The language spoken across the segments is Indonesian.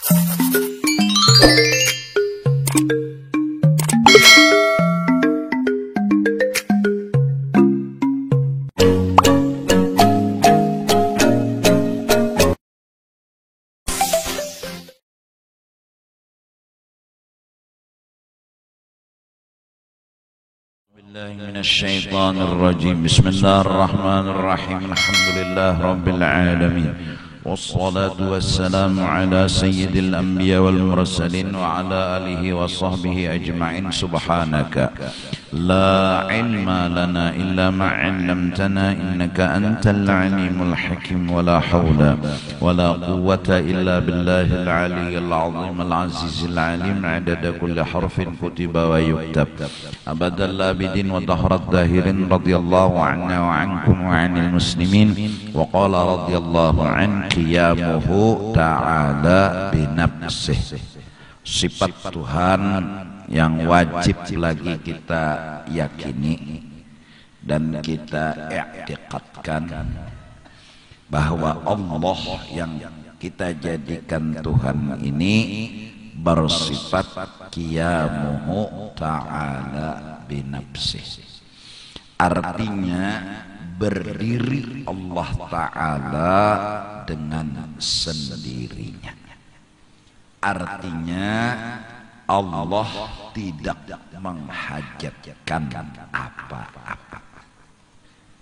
من الشيطان الرجيم. بسم الله الرحمن الرحيم. الحمد لله رب العالمين، والصلاة والسلام على سيد الأنبياء والمرسلين وعلى آله وصحبه أجمعين. سبحانك لا علم لنا إلا ما علمتنا إنك أنت العليم الحكيم. ولا حول ولا قوة إلا بالله العلي العظيم العزيز العليم. عدد كل حرف كتب ويكتب أبد الآبدين ودهر الداهرين. رضي الله عنا وعنكم وعن المسلمين. وقال رضي الله عن قيامه تعالى بنفسه. Sifat Tuhan yang wajib lagi kita yakini dan kita i'tiqadkan bahwa Allah yang kita jadikan Tuhan ini bersifat qiyamuhu ta'ala binafsih. Artinya berdiri Allah Ta'ala dengan sendirinya. Artinya Allah tidak menghajatkan apa-apa,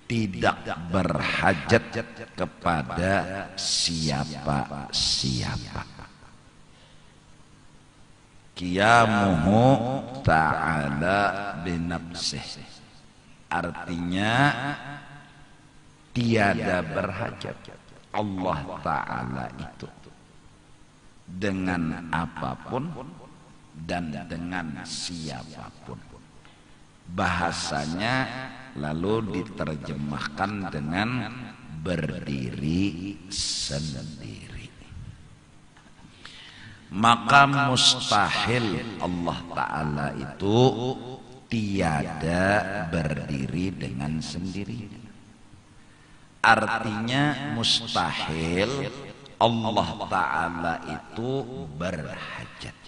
tidak berhajat kepada siapa-siapa. Qiyamuhu ta'ala binafsih, artinya tiada berhajat Allah Ta'ala itu dengan apapun dan dengan siapapun. Bahasanya lalu diterjemahkan dengan berdiri sendiri. Maka mustahil Allah Ta'ala itu tiada berdiri dengan sendiri. Artinya mustahil Allah Ta'ala itu berhajat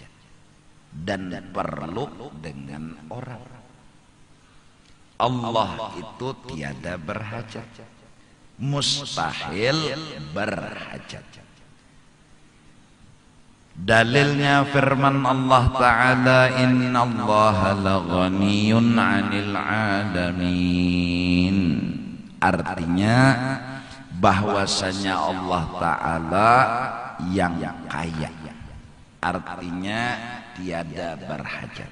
dan perlu dengan orang. Allah itu tiada berhajat, mustahil berhajat. Dalilnya firman Allah Ta'ala, Inna Allaha laghaniyun 'anil 'alamin. Artinya bahwasanya Allah Ta'ala yang kaya, artinya tiada berhajat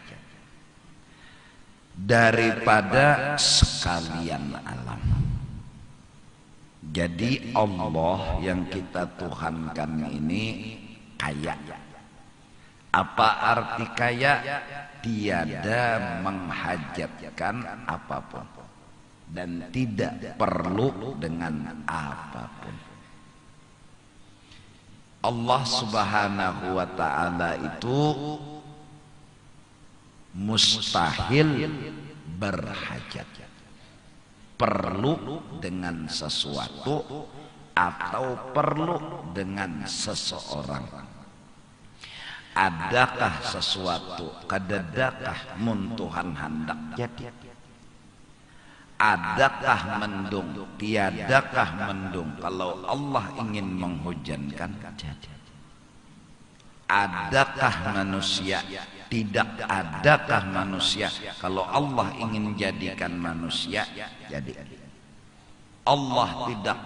daripada sekalian alam. Jadi Allah yang kita tuhankan ini kaya. Apa arti kaya? Tiada menghajatkan apapun dan tidak perlu dengan apapun. Allah Subhanahu wa Ta'ala itu mustahil berhajat, perlu dengan sesuatu atau perlu dengan seseorang. Adakah sesuatu kadadakah mun Tuhan hendak jadi? Adakah mendung? Tiadakah mendung kalau Allah ingin menghujankan? Adakah manusia? Tidak adakah manusia kalau Allah ingin jadikan manusia jadi? Allah tidak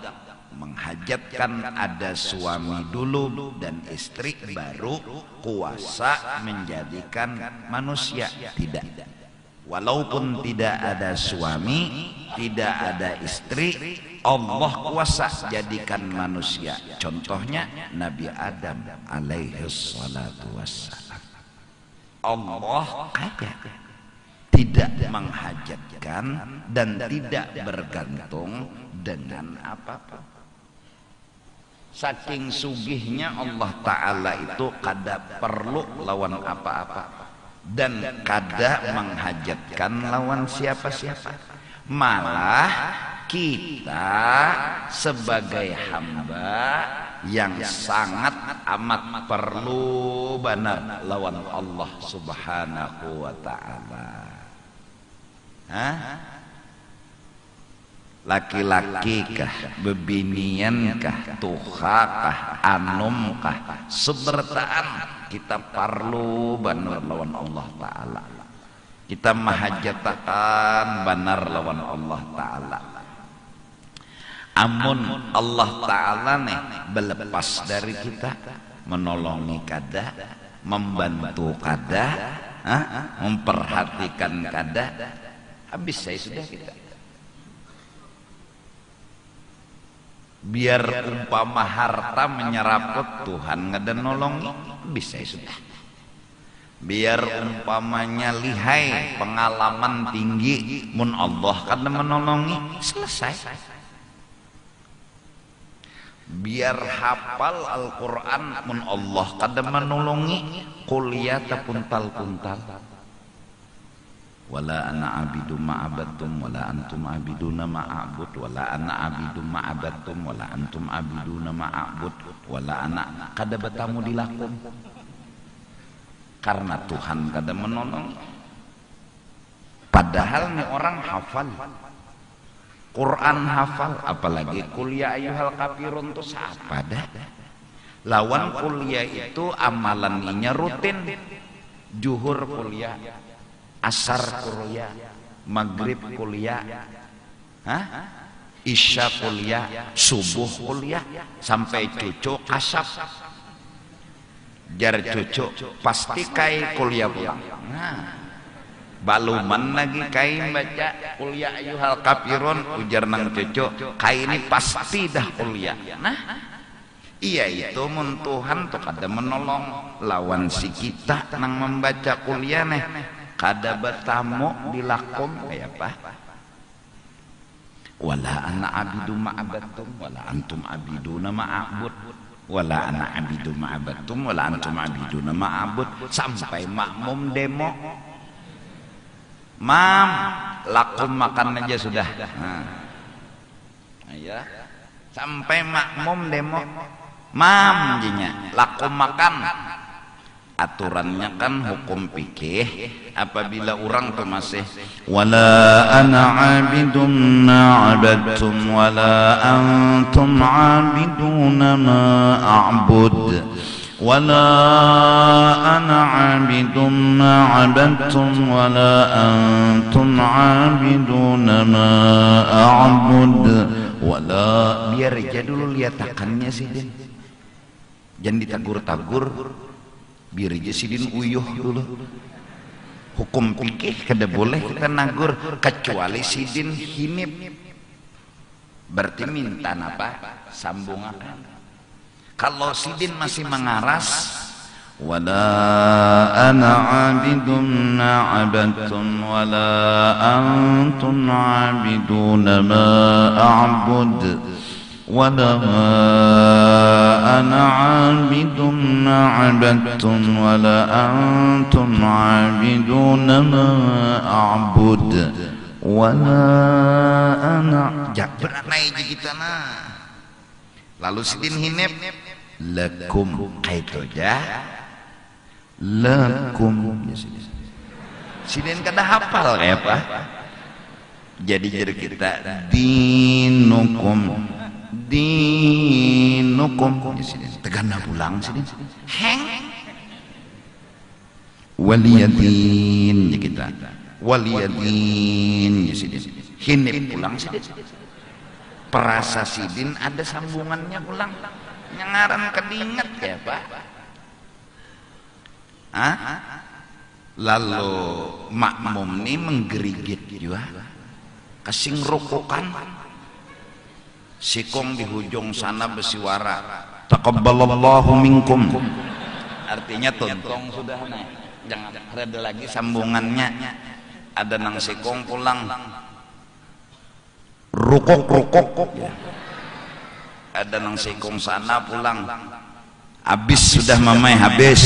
menghajatkan ada suami dulu dan istri baru kuasa menjadikan manusia. Tidak. Walaupun tidak ada suami, tidak ada istri, Allah kuasa jadikan manusia. Contohnya Nabi Adam alaihi salatu wassalam. Allah kaya, tidak menghajatkan dan tidak bergantung dengan apa-apa. Saking sugihnya Allah Ta'ala itu kada perlu lawan apa-apa dan kada menghajatkan lawan siapa-siapa. Malah kita sebagai hamba yang sangat amat perlu benar lawan Allah Subhanahu wa ta'ala. Laki-laki kah, bebinian kah, tuha kah, anum kah, sebertaan kita perlu benar lawan Allah ta'ala. Kita mahajatakan benar lawan Allah ta'ala. Amun Allah ta'ala nih berlepas dari kita, menolongi kada, membantu kada, memperhatikan kada, habis saya sudah kita. Biar umpama harta menyeraput, Tuhan ngada nolongi, habis saya sudah. Biar umpamanya lihai, pengalaman tinggi, mun Allah kada menolongi, selesai. Biar hafal Al-Quran, mun Allah kada menolongi, kuliah puntal-puntal. Wala ana abidu ma'abadtum wala antum abiduna ma'abud, wala ana abidu ma'abadtum wala antum abiduna ma'abud, wala ana kada betamu dilakum. Karena Tuhan kada menolong. Padahal nih orang hafal Quran, hafal, apalagi kuliah ayyuhal kafirun tuh apa dah. Lawan kuliah itu amalannya rutin. Juhur kuliah, asar kuliah, maghrib kuliah, isya kuliah, subuh kuliah, sampai cucu kasap. Jar cucu pasti kai kuliah pulang. Baluman lagi kai baca kuliah ayyuhal kafirun, ujar nang cucu kai ini pasti dah kuliah. Nah iya itu mun Tuhan tuh kada menolong lawan si kita nang membaca kuliah nih kada betamu dilakum kayak apa. Wala ana abidu ma'abadtum wala antum abiduna ma'abud, wala ana abidu ma'abadtum wala antum abiduna ma'abud, sampai makmum demo. Mam, lakum makan aja sudah. Ya, sampai makmum demo. Mam jinya, lakum makan. Aturannya kan hukum fikih. Apabila orang tuh masih wala ana abidun ma'abadtum wala antum abiduna ma'abud, wala ana abidun ma'abadtum wala antum abiduna ma'abud, wala. Biar aja dulu liatakannya sih Den, jangan ditagur-tagur, biar aja sidin uyuh dulu. Hukum fikih kada boleh kita nagur kecuali sidin hinip, berarti minta apa? Sambungan. Kalau sidin masih mengaras, wala ana abidun ma'abadtum wala antum abiduna ma'abud, wala ana abidun ma'abadtum wala antum abiduna ma'abud, wala ana jangan naik kita nah. Lalu sidin hinep lakum kaitu aja lakum. Sidin kada hafal kayak apa. Jadi kita dinukum tegana pulang sidin heng waliyadin kita waliyadin sidin hinep pulang sidin. Perasa sidin ada sambungannya pulang, nyangaran kedinget ya Pak. Lalu makmum ini menggerigit juga, kasing rokokan, sikong di hujung sana bersuara taqabbalallahu minkum, artinya tontong sudah naik, jangan ada lagi sambungannya. Ada nang sikong pulang rukuk ya. Ada nang sikong sana pulang habis sudah mamai habis.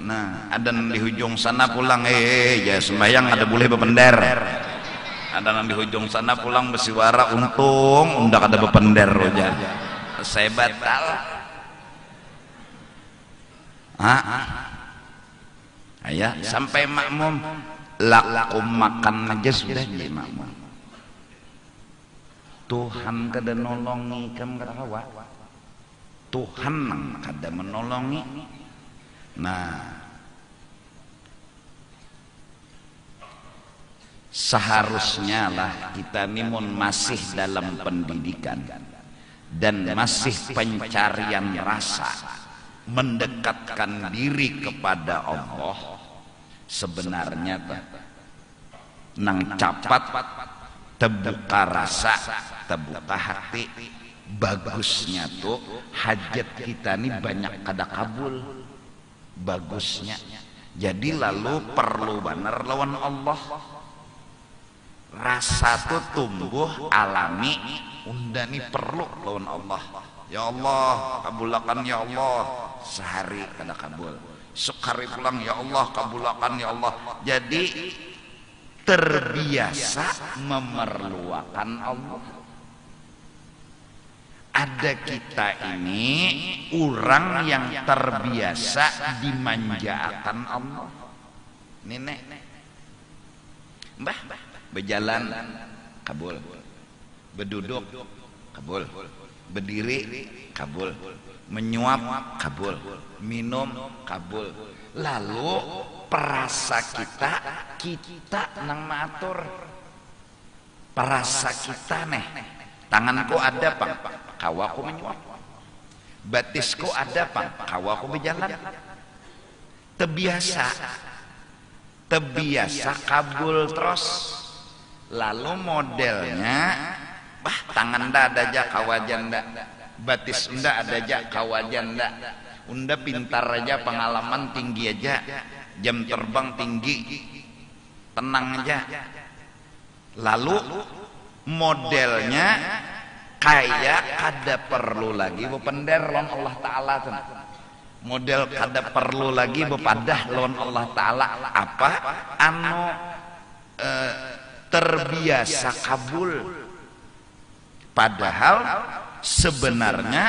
Nah ada nang di hujung sana pulang ya sembayang ada boleh bepender. Ada nang di hujung sana pulang bersuara untung undak ada bepender aja. saya batal. Ayah sampai makmum lakum makan aja sudah jadi makmum. Tuhan kada nolongi kam kada kawa. Tuhan nang kada menolongi. Nah, seharusnya lah kita ini masih dalam pendidikan dan masih pencarian rasa mendekatkan diri kepada Allah. Sebenarnya nang capat terbuka rasa, terbuka hati. Bagusnya tuh hajat kita ini banyak kada kabul. Bagusnya jadi lalu perlu benar lawan Allah. Rasa tuh tumbuh alami, unda nih perlu lawan Allah. Ya Allah kabulakan ya Allah. Sehari kada kabul, sekali pulang ya Allah kabulakan ya Allah. Jadi terbiasa memerlukan Allah. Ada kita ini orang yang terbiasa dimanjakan Allah. Nenek mbah berjalan kabul, berduduk kabul, berdiri kabul, menyuap kabul, minum kabul. Lalu perasa kita nang matur. Perasa kita nih, tanganku ada pang kawaku menyuap, batisku ada pang kawaku berjalan. Terbiasa kabul terus. Lalu modelnya tangan dah ada aja kawajan dah, batis unda ada aja kawajan dah. Unda pintar aja, pengalaman tinggi aja, jam terbang tinggi, tenang aja. Lalu modelnya kayak kada perlu lagi bepender lawan Allah Ta'ala. Model kada perlu lagi bepadah lawan Allah Ta'ala. Apa? Terbiasa kabul. Padahal sebenarnya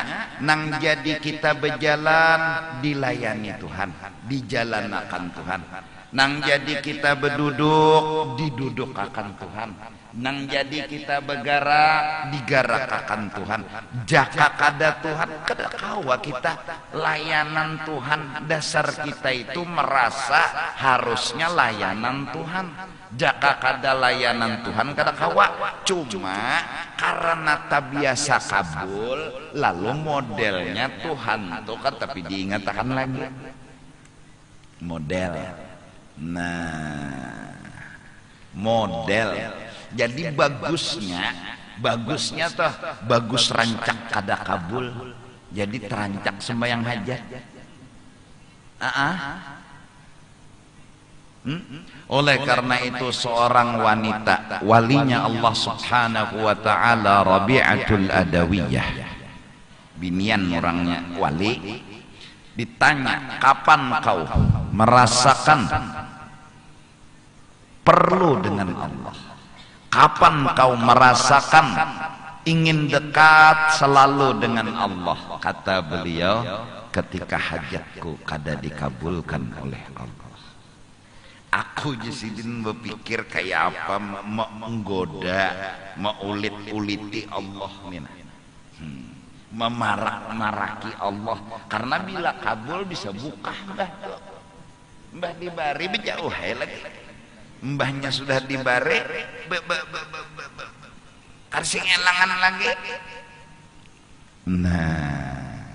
nang jadi kita berjalan dilayani Tuhan, dijalanakan Tuhan. Nang jadi kita berduduk didudukakan Tuhan. Nang jadi kita bergerak digarakakan Tuhan. Jaka kada Tuhan kada kawa kita layanan Tuhan. Dasar kita itu merasa harusnya layanan Tuhan. Jaka kada layanan Tuhan kada kawa. Cuma karena tak biasa kabul, lalu modelnya Tuhan tuh kan, tapi diingatkan lagi model. Nah, model. Jadi bagusnya tuh bagus rancak kada kabul. Jadi terancak sembahyang hajat. Oleh karena itu seorang wanita walinya Allah Subhanahu wa taala, Rabi'atul Adawiyah, binian orangnya wali, ditanya, kapan kau merasakan perlu dengan Allah? Kapan kau merasakan ingin dekat selalu dengan Allah? Kata beliau, ketika hajatku kada dikabulkan oleh Allah. Aku jasidin berpikir kayak apa menggoda, meulit-uliti Allah mina. Memarak-maraki Allah. Karena bila kabul bisa buka mbah dibari bejauh lagi. Mbahnya sudah dibari karsing elangan lagi. Nah,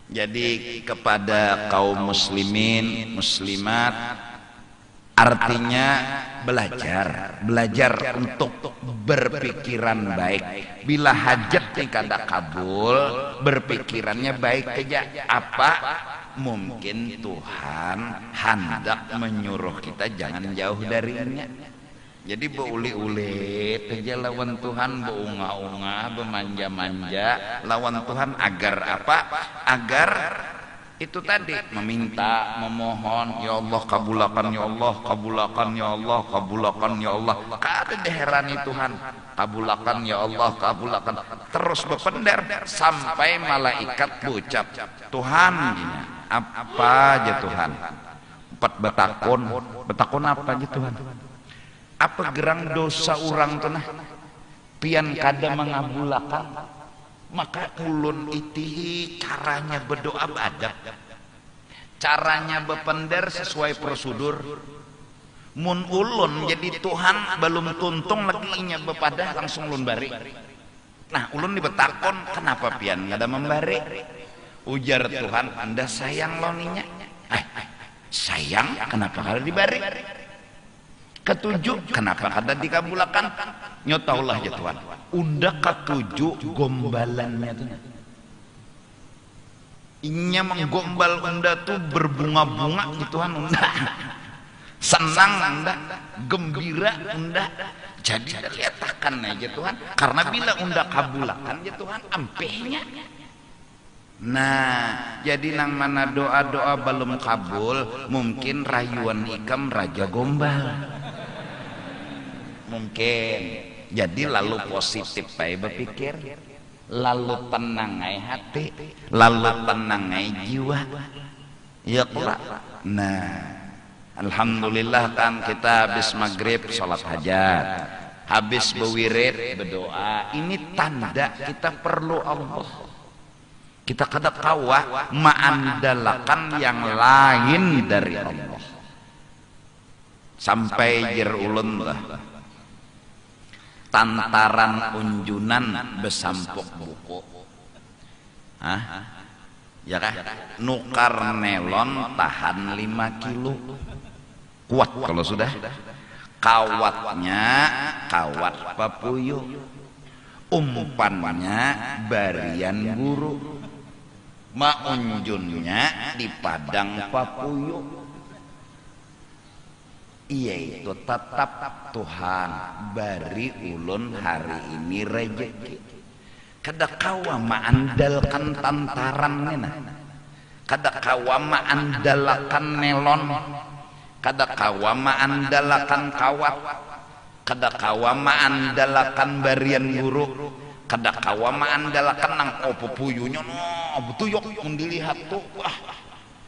jadi kepada kaum muslimin muslimat, artinya belajar untuk berpikiran baik. Bila hajat nih kada kabul, berpikirannya baik aja. Apa? Mungkin Tuhan hendak menyuruh kita jangan jauh darinya. Jadi beuli-uli aja lawan Tuhan, beunga-unga, bermanja-manja lawan Tuhan. Agar apa? Agar itu tadi meminta, memohon, ya Allah kabulakan, ya Allah kabulakan, ya Allah kabulakan, ya Allah. Kada diherani Tuhan, kabulakan ya Allah kabulakan, terus bepender sampai malaikat berucap, Tuhan apa aja Tuhan? Empat betakon apa aja Tuhan? Apa gerang dosa orang tuh nah pian kada mengabulakan? Maka ulun itihi caranya berdoa badap, caranya bepender sesuai prosedur. Mun ulun jadi Tuhan belum tuntung lagi nya bepadah langsung ulun bari. Nah ulun dibetakon kenapa pian kada membari? Ujar Tuhan, Anda sayang loninya. Sayang kenapa kada dibari? Ketujuh kenapa kada dikabulakan? Nyotaulah ya Tuhan, unda ketujuh gombalannya tuh inya menggombal unda tuh berbunga-bunga gitu Tuhan, unda senang, unda gembira, unda jadi liatakan aja Tuhan, karena bila unda kabulakan ya Tuhan ampehnya. Nah jadi nang mana doa-doa belum kabul mungkin rayuan ikam raja gombal mungkin. Jadi lalu positif baik berpikir, lalu tenangai hati, lalu tenangai jiwa, ya kelak. Nah, alhamdulillah kan kita habis maghrib sholat hajat, habis berwirid berdoa. Ini tanda kita perlu Allah. Kita kada kawa mengandalkan yang lain dari Allah. Sampai jer ulun lah. Tantaran unjunan besampuk buku, ya kah? Nukar nelon tahan 5 kilo, kuat kalau sudah. Kawatnya kawat papuyu, umpannya barian guru, maunjunnya di padang papuyu. Iya itu tetap Tuhan bari ulun hari ini rejeki. Kada kawa maandalkan tantaran nena, kada kawa maandalkan nelon, kada kawa maandalkan kawat, kada kawa maandalkan barian guru, kada kawa maandalkan nang opo puyunya no betuyok mun dilihat tuh wah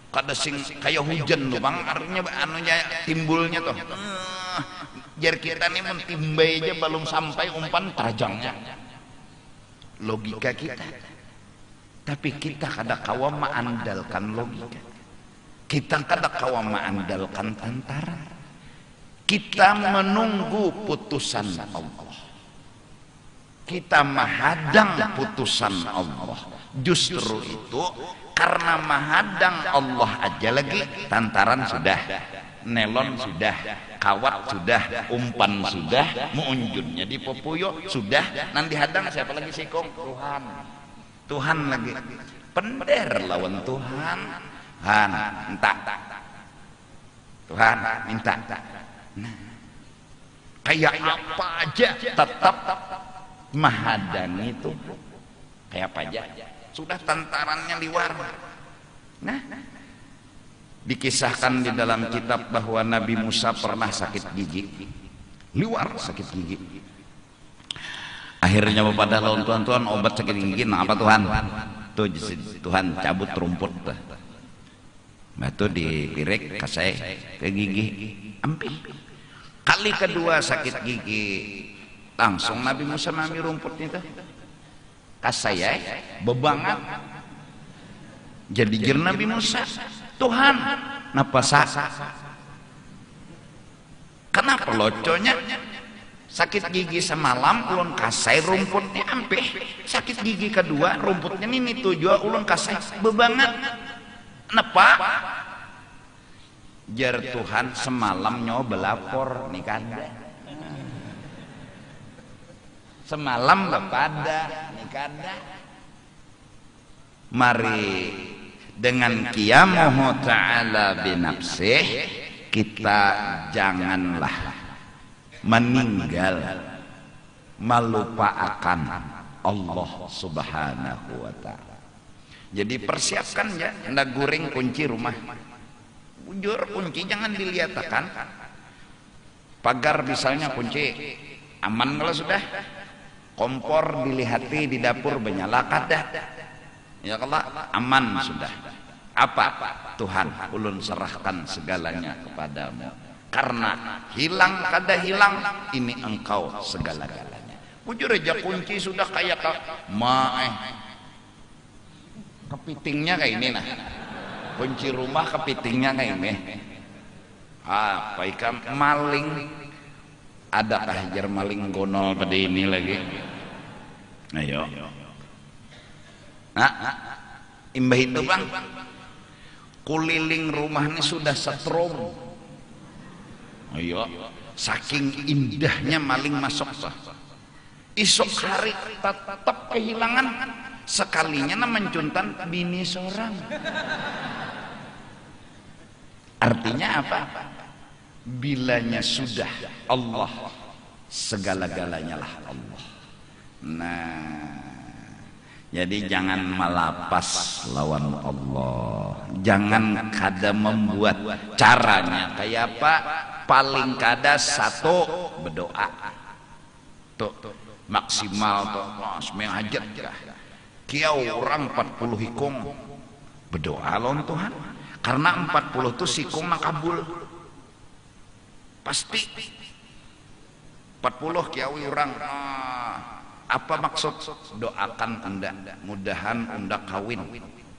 kada sing kayak hujan tuh bang, artinya anunya timbulnya tuh. Jar kita nih mentimbai aja belum sampai umpan tajangnya. Logika kita. Tapi kita kada kawa mengandalkan logika. Kita kada kawa mengandalkan tantara. Kita menunggu putusan Allah. Kita menghadang putusan Allah. Justru itu karena menghadang Allah aja lagi, tantaran sudah, nelon sudah, kawat sudah, umpan sudah, munjunnya di popuyo sudah, nanti hadang siapa lagi sikong? Tuhan lagi. Pender lawan Tuhan. Han, minta. Tuhan minta. Nah, kayak apa aja tetap menghadang itu. Kayak apa aja. Sudah tantarannya liwar. Nah, dikisahkan di dalam kitab bahwa Nabi Musa pernah sakit gigi, liwar sakit gigi. Akhirnya pada lawan Tuhan obat sakit gigi, nah apa Tuhan? Tuh Tuhan cabut rumput, batu dipirik kasih ke gigi, ambil. Kali kedua sakit gigi, langsung Nabi Musa mengambil rumputnya tuh. Kasaya bebangan jadi jir Nabi Musa, Tuhan napa kenapa loconya sakit gigi semalam ulun kasai rumputnya ampeh, sakit gigi kedua rumputnya ini tujuan ulun kasai bebangan napa jar Tuhan semalam nyawa belapor nih kan semalam lepada nikada. Mari dengan qiyamuhu ta'ala binafsih kita janganlah meninggal melupakan Allah subhanahu wa ta'ala. Jadi persiapkan ya, hendak goreng kunci rumah. Bujur kunci jangan diliatakan. Pagar misalnya kunci aman kalau sudah. Kompor dilihati di dapur menyala kada. Ya kalau aman sudah. Apa? Tuhan, ulun serahkan segalanya kepadamu. Karena hilang kada hilang, ini engkau segala-galanya. Bujur aja kunci sudah kayak kepitingnya kayak ini nah. Kunci rumah kepitingnya kayak ini. Apa ikan maling? Adakah jar maling gonol pada ini lagi? Ayo. Imbah itu bang, kuliling rumah ini sudah setrum. Ayo, saking indahnya maling masuk sah. Isok hari tetap kehilangan. Sekalinya mencuntan bini seorang. Artinya apa? Bilanya sudah Allah, segala-galanya lah Allah. Nah, jadi jangan malapas lawan Allah. Jangan kada membuat caranya kayak apa? Paling kada satu berdoa. Tuh maksimal tuh semeng hajat dah. Kiau orang 40 hikung berdoa lawan Tuhan. Karena 40 tuh sikung makabul. Pasti 40 kiawi orang. Apa maksud doakan anda? Mudahan anda kawin.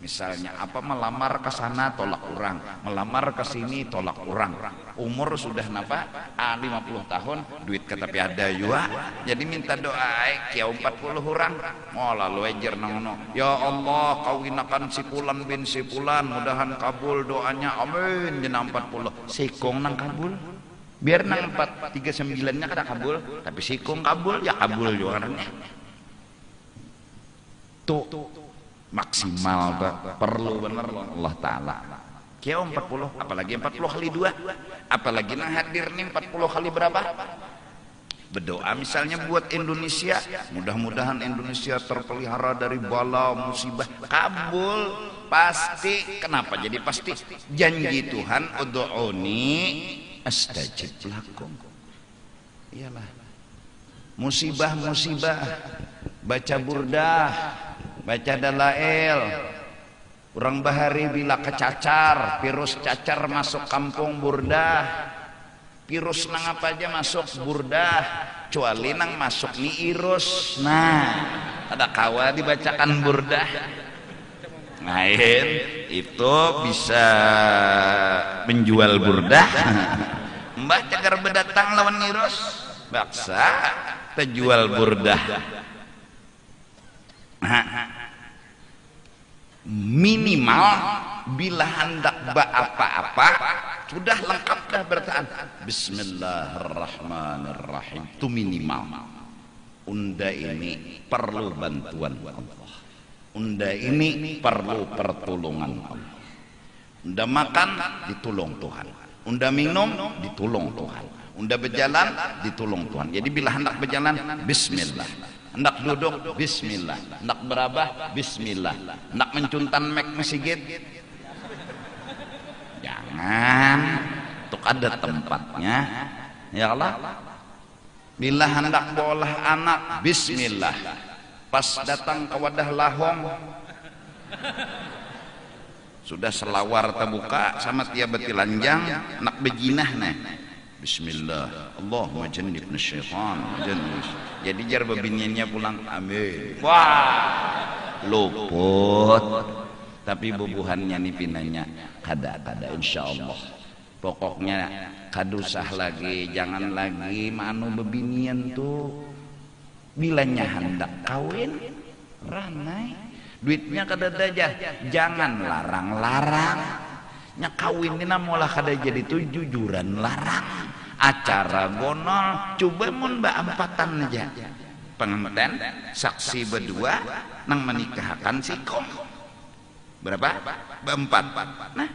Misalnya apa melamar ke sana tolak orang, melamar ke sini tolak orang. Umur sudah napa? 50 tahun, duit kata ada juga. Jadi minta doa kiau 40 orang. Oh lalu ejer nangono. Ya Allah kawinakan si Fulan bin si Fulan, mudahan kabul doanya. Amin. Jenah 40. Sikong nang kabul. Biar nang 439-nya kada kabul, tapi sikung kabul ya kabul juga kan. Tuh maksimal perlu bener Allah Ta'ala. Kiau 40, apalagi 40 kali 2, apalagi nang hadir nih 40 kali berapa? Berdoa misalnya buat Indonesia, mudah-mudahan Indonesia terpelihara dari bala musibah. Kabul pasti. Kenapa jadi pasti? Janji Tuhan, ud'uni astajib lakum. Iyalah. Musibah-musibah, baca burdah, baca dalail. Orang bahari bila kecacar, virus cacar masuk kampung burdah. Virus nang apa aja masuk burdah, kecuali nang masuk ni irus. Nah, ada kawa dibacakan burdah. Ngain itu bisa menjual burdah. Mbah cagar berdatang lawan irus, baksa terjual burdah. Minimal bila hendak apa-apa sudah lengkap dah bertahan Bismillahirrahmanirrahim. Itu minimal. Unda ini perlu bantuan Allah. Unda ini perlu pertolongan Allah. Unda makan ditolong Tuhan. Unda minum ditolong Tuhan. Unda berjalan ditolong Tuhan. Jadi bila hendak berjalan bismillah. Hendak duduk bismillah, hendak berabah bismillah, hendak mencuntan mek masjid jangan, untuk ada tempatnya ya Allah. Bila hendak bolah anak bismillah, pas datang ke wadah lahong sudah selawar terbuka sama tiap betilanjang nak bejinah nah bismillah, Allahumma jannibna syaitan. Jadi jar bebiniannya pulang amin. Wah, luput. Tapi bubuhannya nih pinanya kada insyaallah. Pokoknya kadusah lagi, jangan lagi manu bebinian tuh. Bilanya hendak kawin, ranai. Duitnya kada aja, jangan larang-larang. Nya kawin ini namolah kada jadi tuh jujuran larang. Acara gonol coba mun empatan aja pengantin saksi berdua nang menikahkan si kom berapa? Berempat. Nah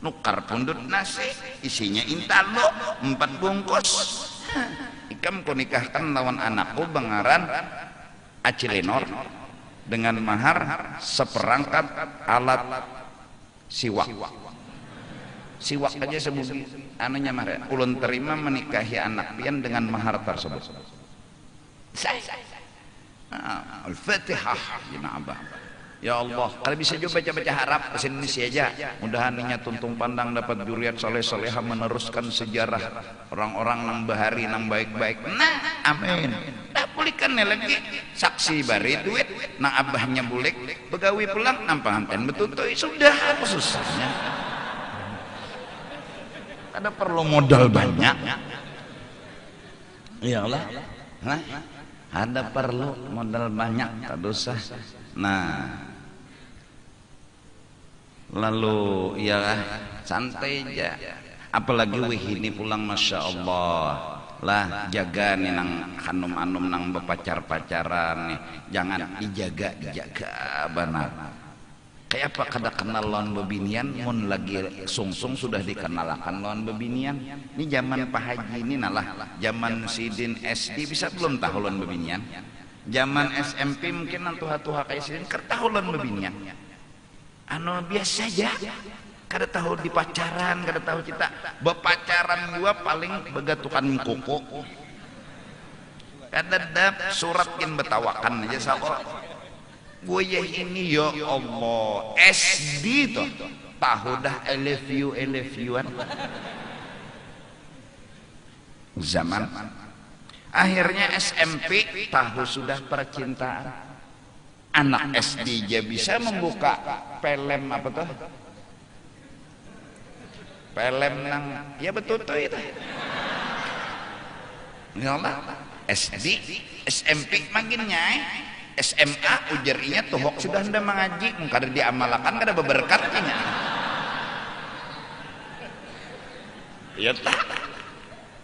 nukar pundut nasi isinya intalo 4 bungkus. Ikam ku nikahkan lawan anakku bangaran Acilenor dengan mahar seperangkat alat siwak. Siwak aja sebuti anunya mahar. Ulun terima menikahi anak pian dengan mahar tersebut. Al-Fatihah ya Abah. Ya Allah, kalau bisa juga baca-baca harap bahasa Indonesia aja. Mudahan ninya tuntung pandang dapat juriat soleh-soleha meneruskan sejarah orang-orang nang bahari nang baik-baik. Nah, amin. Dah pulihkan lagi saksi bari duit nang abahnya bulik begawi pulang nampang anten betutoy sudah apa susahnya. Ada perlu modal banyak. Ya Allah. Nah, ada perlu modal banyak tak usah. Nah, lalu ya santai aja, apalagi wih ini pulang masya Allah lah, jaga nih nang hanum-hanum nang berpacar-pacaran nih, jangan dijaga benar. Kayak apa kada kenal lawan bebinian, mun lagi sungsung sudah dikenalkan lawan bebinian. Ini zaman Pak Haji ini nalah, zaman Sidin SD bisa belum tahu lawan bebinian. Zaman SMP mungkin nang tuha-tuha kayak Sidin kertahu lawan bebinian. Anu biasa aja, kada tahu di pacaran, kada tahu kita bepacaran gua paling begatukan kuku. Kada dap surat yang betawakan aja sama gue ya ini ya Allah SD tuh tahu dah I love you-an zaman akhirnya SMP tahu sudah percintaan. Anak SD aja bisa membuka film apa tuh film nang ya betul tuh itu ya Allah SD SMP makin nyai SMA ujarinya tuhok sudah hendak mengaji kada diamalakan kada beberkatnya ya tak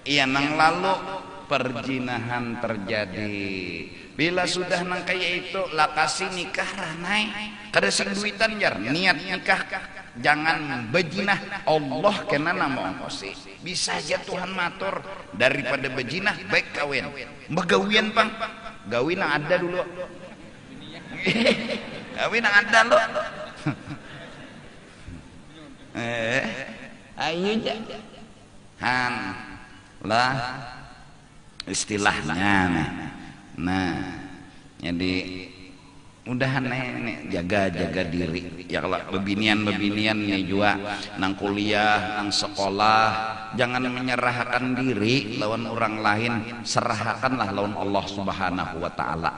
iya nang lalu perjinahan terjadi bila sudah nang kayak itu lakasi nikah ranai kada sing duitan jar niat nikah jangan bejinah Allah kena nama ongkosi bisa aja Tuhan matur daripada bejinah baik kawin begawian pang gawin yang ada dulu gawin yang ada lo ayo aja han lah istilahnya nah jadi mudahan nih jaga diri ya kalau bebinian nih juga nang kuliah nang sekolah jangan menyerahkan diri lawan orang lain, serahkanlah lawan Allah Subhanahu wa taala.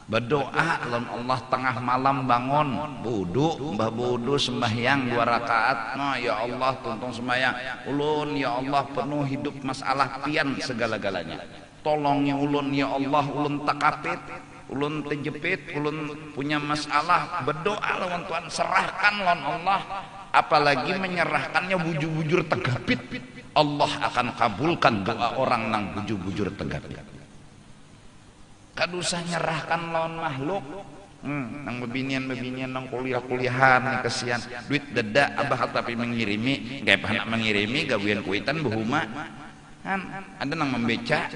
Berdoa lawan Allah tengah malam bangun wudu mbah wudu sembahyang 2 rakaat. Nah ya Allah tuntung sembahyang ulun ya Allah penuh hidup masalah pian segala-galanya. Tolongnya ulun ya Allah ulun takapit ulun terjepit, ulun punya masalah, berdoa lawan Tuhan, serahkan lawan Allah. Apalagi menyerahkannya bujur-bujur tegapit, Allah akan kabulkan doa orang nang bujur-bujur tegapit. Kada usah nyerahkan lawan makhluk. Nang bebinian nang kuliahan nih kesian duit deda abah tapi mengirimi gak nak mengirimi gawian kuitan behuma kan ada nang membeca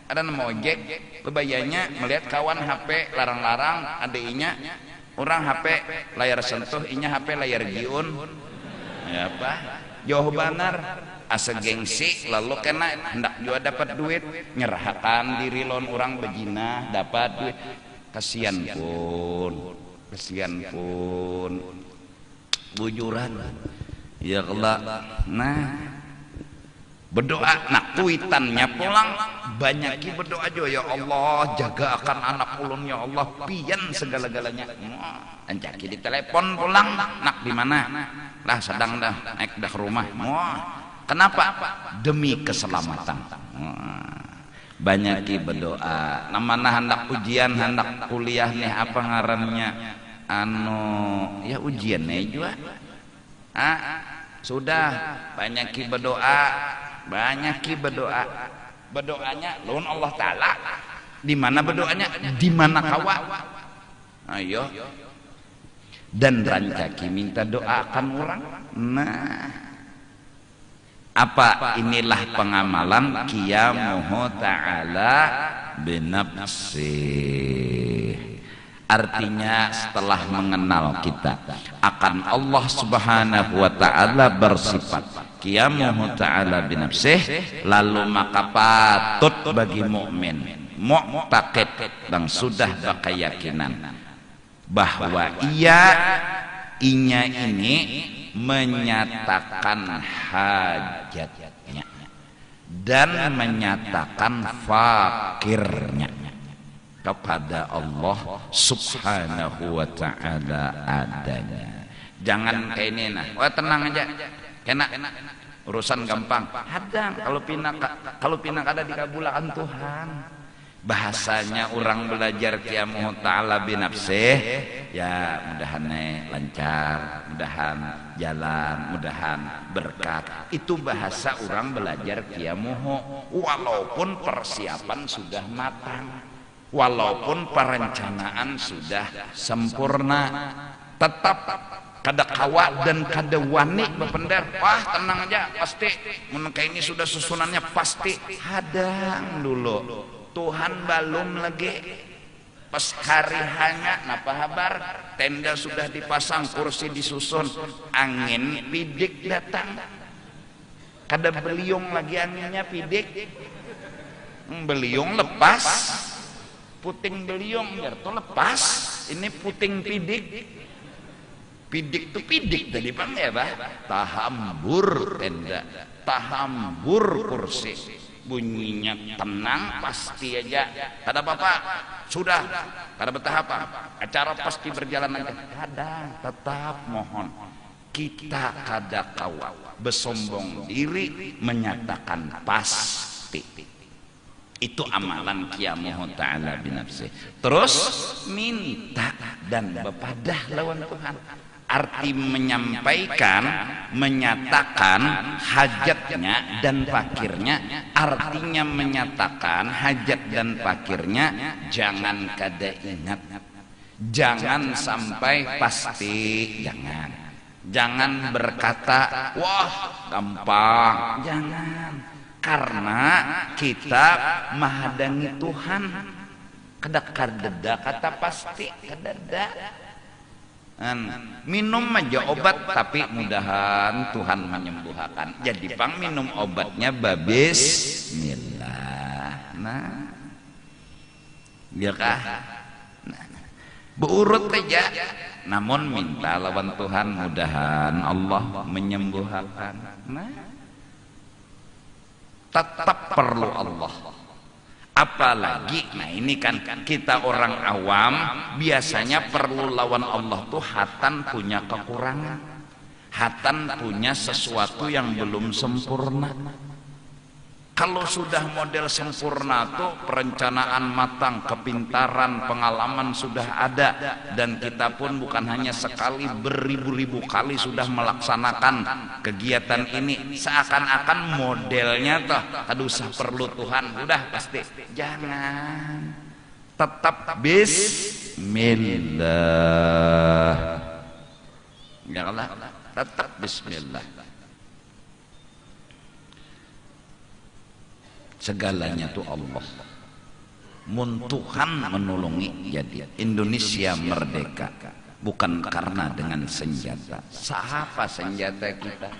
ada nama ojek bebayanya melihat kawan HP larang-larang adainya orang HP layar sentuh inya HP layar giun ya apa jauh banar asa gengsi lalu kena hendak juga dapat duit nyerahkan diri lawan orang bejina dapat duit kasihan pun bujuran ya Allah. Nah berdoa nak kuitannya pulang banyaki berdoa aja ya Allah jaga akan anak ulun ya Allah pian segala-galanya anjaki di telepon pulang nak di mana lah sedang dah naik dah rumah kenapa demi keselamatan banyaki berdoa namanya hendak ujian hendak kuliah nih apa ngarannya ya ujian nih juga sudah banyaki berdoa berdoanya lawan Allah Ta'ala. Di mana berdoanya? Di mana kawa? Ayo. Dan rancaki minta doakan orang. Nah, apa inilah pengamalan qiyamuhu ta'ala binafsih. Artinya setelah mengenal kita akan Allah Subhanahu wa taala bersifat qiyamuhu ta'ala binafsih, lalu maka patut bagi mukmin mu'taqid dan sudah berkeyakinan bahwa inya ini menyatakan hajatnya dan menyatakan fakirnya kepada Allah Subhanahu wa ta'ala adanya. Jangan kayak ini nah, wah tenang aja, kena urusan gampang. Hadang kalau pinak ada dikabulkan Tuhan. Bahasanya orang belajar qiyamuhu ta'ala binafsih, ya mudahan lancar, mudahan jalan, mudahan berkat. Itu bahasa orang belajar qiyamuhu, walaupun persiapan sudah matang, walaupun perencanaan sudah sempurna, tetap kada kawa dan kada wani bependar. Wah tenang aja, pasti menengka ini sudah susunannya pasti. Hadang dulu, Tuhan belum lagi pas hari hanya napa habar, tenda sudah dipasang, kursi disusun, angin pidik datang, kada beliung lagi anginnya pidik, beliung lepas, puting beliung biar tuh lepas, ini puting pidik, pidik tuh pidik tadi bang ya bah, tahambur tenda, tahambur kursi, bunyinya tenang pasti aja, kada apa-apa, sudah kada betah apa, acara pasti berjalan aja. Kadang tetap mohon kita kada kawa bersombong diri menyatakan pasti. Itu amalan qiyamuhu ta'ala binafsih. Terus minta dan bepadah lawan Tuhan. Arti menyampaikan, menyatakan hajatnya dan fakirnya, artinya menyatakan hajat dan fakirnya, jangan kada ingat, jangan sampai pasti, jangan berkata wah gampang, jangan, karena kita menghadangi Tuhan. Kada kata pasti, kada. Minum aja obat, tapi mudahan Tuhan menyembuhkan. Jadi pang minum obatnya bismillah. Nah, biarkah? Nah, berurut aja. Namun minta lawan Tuhan, mudahan Allah menyembuhkan. Nah, tetap perlu Allah. Apalagi, nah ini kan kita orang awam biasanya perlu lawan Allah tuh hatan punya kekurangan, hatan punya sesuatu yang belum sempurna. Kalau sudah model sempurna tuh perencanaan matang, kepintaran, pengalaman sudah ada, dan kita pun bukan hanya sekali, beribu-ribu kali sudah melaksanakan kegiatan ini, seakan-akan modelnya tuh kada usah perlu Tuhan, udah pasti. Jangan, tetap bismillah, janganlah, tetap bismillah. Segalanya tuh Allah. Mun Tuhan menolongi, jadi Indonesia merdeka bukan karena dengan senjata. Siapa senjata kita?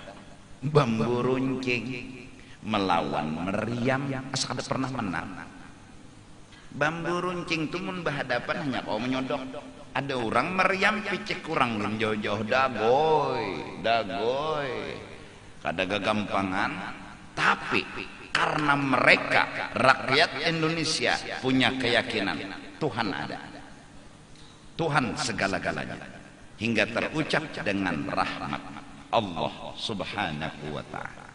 Bambu runcing melawan meriam, asal kada pernah menang. Bambu runcing tuh mun berhadapan hanya kau menyodok. Ada orang meriam picik kurang jauh-jauh dagoy, kada gagampangan, tapi karena mereka rakyat Indonesia punya keyakinan Tuhan ada, Tuhan segala-galanya, hingga terucap dengan rahmat Allah Subhanahu wa ta'ala.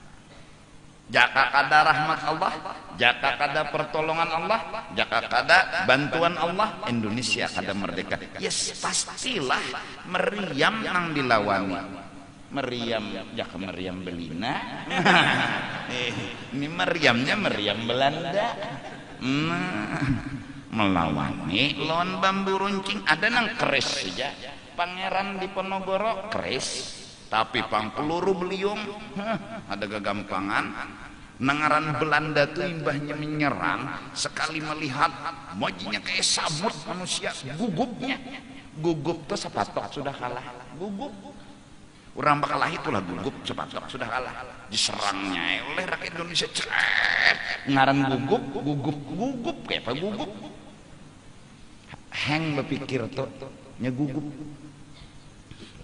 Jaka kada rahmat Allah, jaka kada pertolongan Allah, jaka kada bantuan Allah, Indonesia kada merdeka. Yes, pastilah meriam nang dilawani. Meriam, jaka meriam Belina. Ini meriamnya meriam Belanda. Melawani lawan bambu runcing. Ada nang keris saja. Pangeran Diponegoro keris, tapi pang peluru beliung ada kegampangan. Nangaran Belanda tuh imbahnya menyerang, sekali melihat mojinya kayak samut manusia, gugup tuh sepatok sudah kalah, gugup. Orang bakalah itulah gugup sepatok sudah kalah, diserangnya oleh rakyat Indonesia. Ngaran gugup kayak apa gugup? Heng berpikir tuh nya gugup.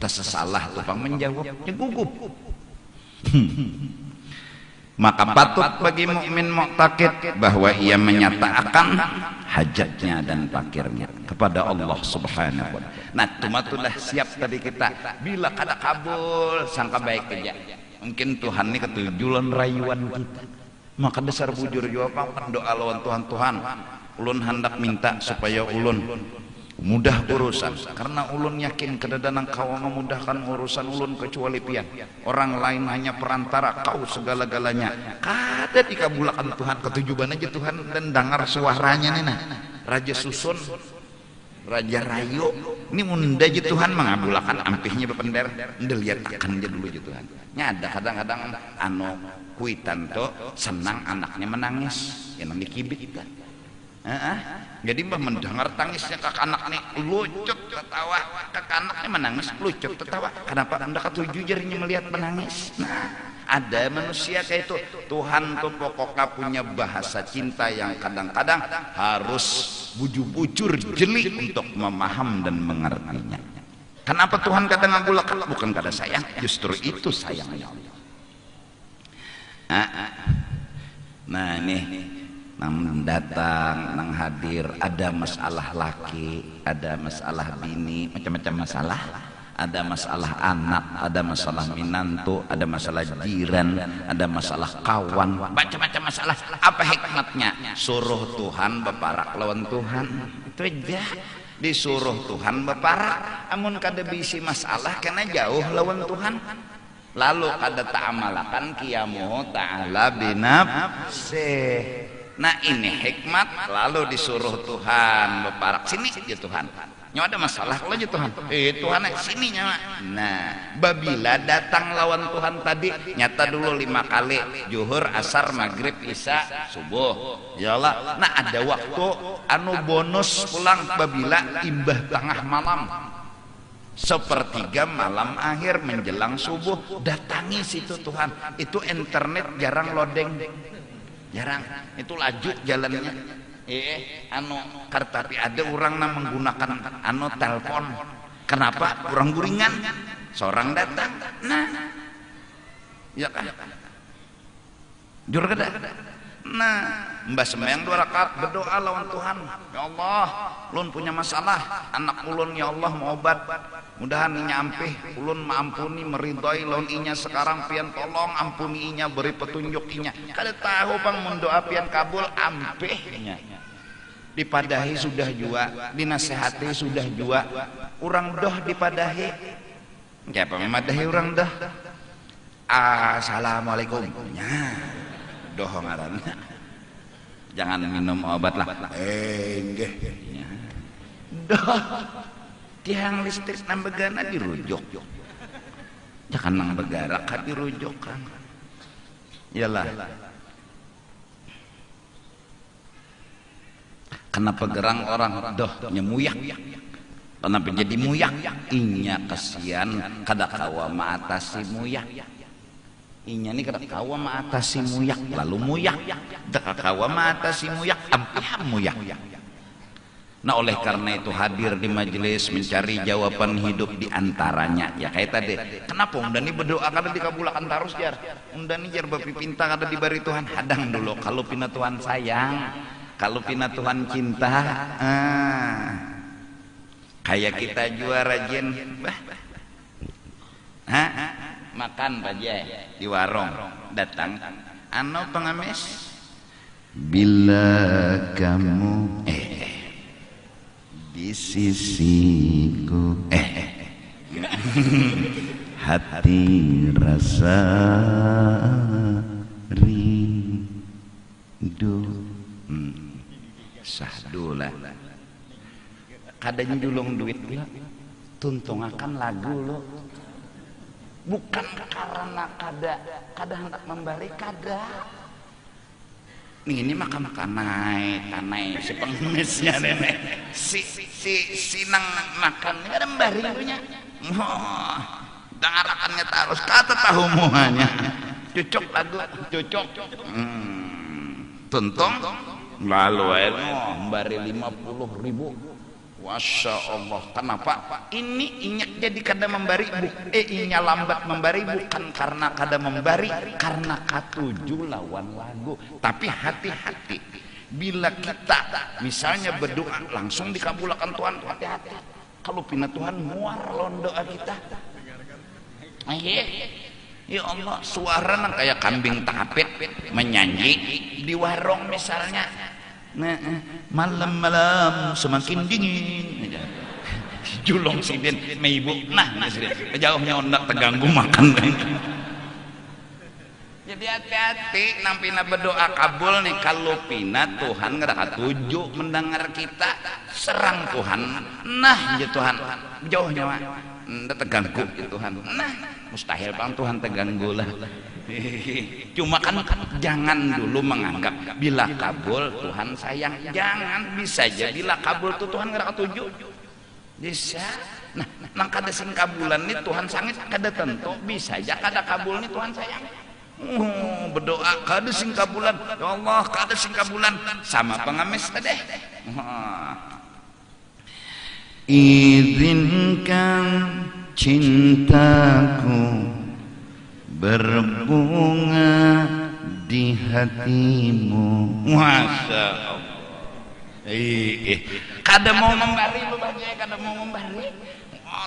Tersalah tukang menjawab nya gugup. Maka patut bagi mukmin mu'taqid bahwa ia menyatakan hajatnya dan fakirnya kepada Allah Subhanahu wa ta'ala. Nah, tumatulah siap tadi kita bila kada kabul sangka baik aja. Mungkin Tuhan ini ketujuan rayuan kita. Maka dasar bujur jawab doa lawan Tuhan, ulun hendak minta supaya ulun mudah urusan, karena ulun yakin kedatangan kau memudahkan urusan ulun kecuali pian orang lain hanya perantara, kau segala-galanya. Kada dikabulkan Tuhan, ketujuan aja Tuhan dan dengar suaranya nih nah. Raja Susun, Raja Rayu ini munda aja Tuhan mengabulkan ampihnya bepender nda lihat akan aja dulu aja Tuhan nyada kadang-kadang anu kuitan tuh senang anaknya menangis yang dikibit kan. Jadi mbah mendengar tangisnya kakak anak nih lucut tertawa, kakak anaknya menangis lucut tertawa. Kenapa anda ketujuh jarinya melihat menangis? Nah, ada manusia kayak itu. Tuhan tuh pokoknya punya bahasa cinta yang kadang-kadang harus bujur-bujur jeli untuk memaham dan mengertinya. Kenapa Tuhan kata ngabulkan? Bukan kada sayang, justru itu sayangnya Allah. Nah nih nang datang, nang hadir, ada masalah laki, ada masalah bini, macam-macam masalah, ada masalah anak, ada masalah minantu, ada masalah jiran, ada masalah kawan, macam-macam masalah. Apa hikmatnya? Suruh Tuhan beparak lawan Tuhan, itu aja. Disuruh Tuhan beparak, amun kada bisi masalah karena jauh lawan Tuhan. Lalu kada ta'amalakan qiyamu ta'ala binafsih. Nah ini hikmat, lalu disuruh Tuhan beparak sini ya Tuhan. Nyawa ada masalah kalau aja Tuhan. Tuhan sini nyawa. Nah, babila datang lawan Tuhan tadi nyata dulu 5 kali zuhur, asar, maghrib, isya, subuh. Yalah. Nah ada waktu anu bonus pulang babila imbah tengah malam. Sepertiga malam akhir menjelang subuh datangi situ Tuhan. Itu internet jarang loading. Jarang, itu laju jalannya. Anu tapi ada orang yang menggunakan anu telepon. Kenapa? Kurang guringan. Seorang datang. Nah, ya kan? Jur kada. Nah, mbah sembahyang 2 rakaat berdoa lawan Tuhan. Ya Allah, ulun punya masalah, anak ulun ya Allah mau obat. Mudahan inya ampih, ulun maampuni meridhoi lawan inya sekarang pian tolong ampuni inya, beri petunjuk inya. Kada tahu bang mun doa pian kabul ampihnya. Dipadahi sudah jua, dinasehati sudah jua. Urang doh dipadahi. Kayak apa memadahi urang doh? Assalamualaikum. Nya. Doh ngaranna. Jangan minum obat lah. Nggih. Doh. Tiang listrik nambegana dirujuk. Jangan nang begara kan dirujuk kan. Iyalah. Kenapa gerang orang doh nyemuyak? Kenapa jadi muyak? Inya kasihan kada kawa maatasi muyak. Inya ni kada kawa maatasi muyak lalu muyak. Kada kawa maatasi muyak ampiham muyak. Nah oleh karena itu hadir di majelis mencari jawaban hidup diantaranya ya kayak tadi. Kenapa undani berdoa kada dikabulkan terus jar? Undani jar bapipinta kada diberi Tuhan. Hadang dulu kalau pina Tuhan sayang, kalau pina Tuhan cinta. Kayak kita jual rajin, makan aja di warung datang. Ano pengamis? Bila kamu di sisiku hati rasa rindu sahdulah kadang julung duit lah tuntungakan lagu lo bukan karena kada hendak memberi kada ini makan tanai si pengemisnya nenek si nang makan ada mbarinya dangarakannya terus kata tahu muanya cocok lagu cocok tuntong lalu mbari 50.000. Masya Allah. Kenapa? Ini inyak jadi kada membari inya lambat membari bukan karena kada membari, karena katuju lawan lagu. Tapi hati-hati bila kita misalnya berdoa langsung dikabulkan Tuhan, hati-hati kalau pina Tuhan muar lawan doa kita. Ya Allah, suara nang kayak kambing tapet menyanyi di warung misalnya. Nah, malam-malam semakin dingin. Julong sidin meibu. Nah, jauhnya ondak terganggu makan. Jadi hati-hati nampina berdoa kabul nih kalau pina Tuhan nggak tuju mendengar kita serang Tuhan. Nah, ya Tuhan jauhnya mah ndak terganggu ya Tuhan. Nah, mustahil pang Tuhan terganggu lah. Cuma kan jangan dulu menganggap bila kabul Tuhan sayang, jangan. Bisa aja bila kabul tuh Tuhan nggak ketuju bisa. Nah nang kada sing kabulan nih Tuhan sangit kada tentu, bisa aja kada kabul nih Tuhan sayang. Berdoa kada sing kabulan, ya Allah kada sing kabulan sama pengamis tadi. Izinkan cintaku berbunga di hatimu. Masya Allah. Kada mau membari lu baca, kada mau membari.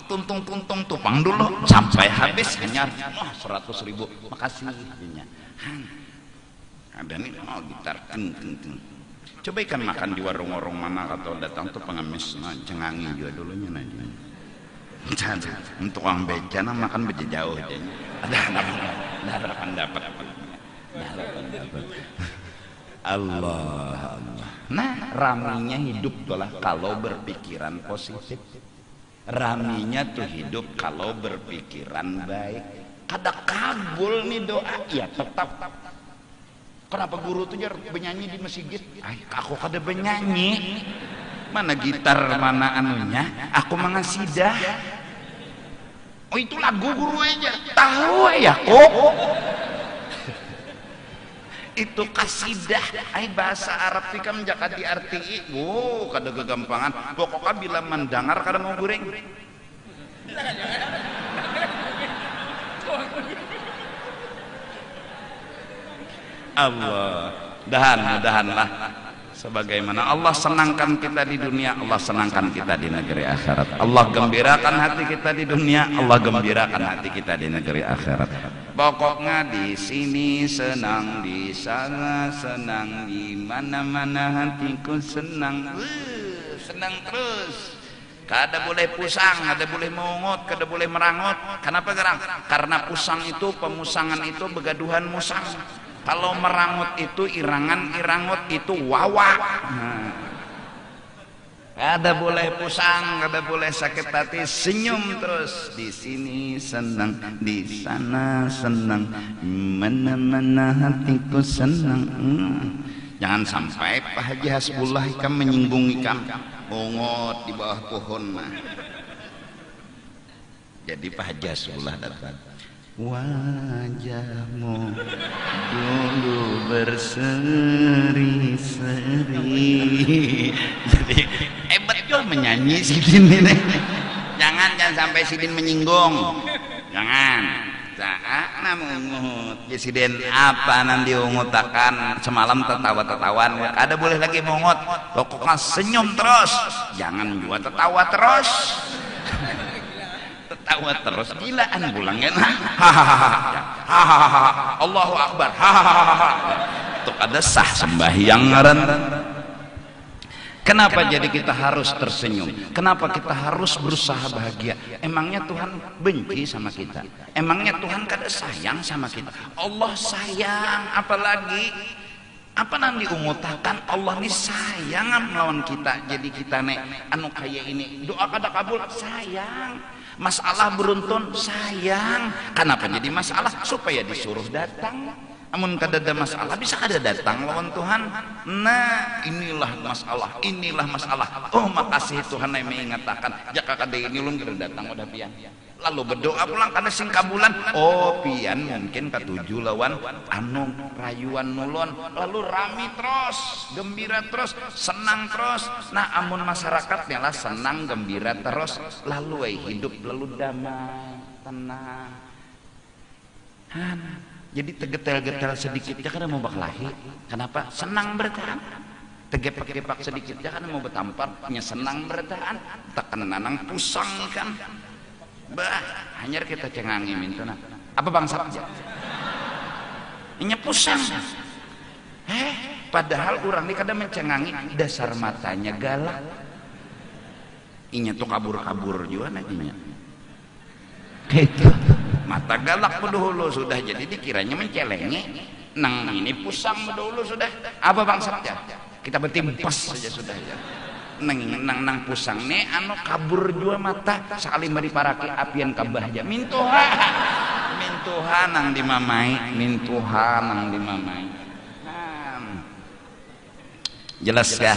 Tuntung tupang dulu sampai habis hanya 100.000. Makasih hanya. Ada nih gitar ting. Coba ikan makan di warung-warung mana atau datang tuh pengemis cengangi juga dulunya nanya. Untuk orang becana makan beja jauh aja. Ada harapan dapat. Allah. Nah, raminya hidup itulah kalau berpikiran positif. Raminya tuh hidup kalau berpikiran baik. Kada kabul nih doa, ya tetap. Kenapa guru tuh jar benyanyi di masjid? Aku kada benyanyi. Mana gitar, mana anunya? Aku mengasidah. Oh itu lagu guru aja. Tahu ya kok. Itu kasidah. Bahasa Arab tika menjaga diarti. Kada kegampangan. Pokoknya bila mendengar kada mau goreng. Allah. Mudahanlah. Sebagaimana Allah senangkan kita di dunia, Allah senangkan kita di negeri akhirat. Allah gembirakan hati kita di dunia, Allah gembirakan hati kita di negeri akhirat. Pokoknya di sini senang, di sana senang, di mana-mana hatiku senang. Senang terus. Kada boleh pusang, kada boleh mongot, kada boleh merangot. Kenapa gerang? Karena pusang itu, pemusangan itu begaduhan musang. Kalau merangut itu irangan-irangut itu wawa. Kada boleh pusang, kada boleh sakit hati, senyum terus. Di sini senang, di sana senang, mana-mana hatiku senang. Jangan sampai Pak Haji Hasbullah ikam menyinggung ikam, mongot di bawah pohon mah. Jadi Pak Haji Hasbullah datang. Wajahmu dulu berseri-seri. Jadi betul menyanyi Sidin ini. Jangan sampai Sidin menyinggung. Jangan. Saat namungut Sidin apa nanti ungutakan semalam tertawa-tertawan. Ada boleh lagi mungut. Pokoknya senyum terus. Jangan juga tertawa terus. Tawa terus gilaan bulangnya. Allahu Akbar. Itu ada sah sembahyang ngaran. Kenapa jadi kita harus tersenyum? Kenapa kita harus berusaha bahagia? Emangnya Tuhan benci sama kita? Emangnya Tuhan kada sayang sama kita? Allah sayang, apalagi apa nanti umutakan Allah nih sayang melawan kita. Jadi kita nek anu kaya ini doa kada kabul sayang. Masalah beruntun sayang. Kenapa jadi masalah? Supaya disuruh datang. Amun kadada masalah bisa kada datang lawan Tuhan. Nah inilah masalah. Oh makasih Tuhan yang mengatakan jaka kada ini ulun kada datang udah pian. Lalu berdoa pulang kada sing kabulan. Oh pian mungkin katuju lawan anu rayuan nulon. Lalu rami terus, gembira terus, senang terus. Nah amun masyarakatnya lah senang gembira terus. Lalu hidup lalu damai, tenang. Jadi tegetel-getel sedikitnya karena mau baklahi. Kenapa? Senang bertahan. Tegepak-gepak sedikitnya karena mau betampar. Nya senang bertahan. Tak kena nanang pusang kan. Bah, hanya kita cengangi mintuna. Apa bangsa aja? Nya pusang. Padahal orang ini kadang mencengangi dasar matanya galak. Inya tuh kabur-kabur juga nantinya. Gitu. Mata galak bedahulu sudah jadi dikiranya mencelengi. Nang ini pusang bedahulu sudah. Apa bangsatnya? Kita betimpas saja sudah ya. Nang pusang nih anu kabur jua mata sekali mari paraki apian kabahja. Mintuhan nang dimamai, Jelas kah?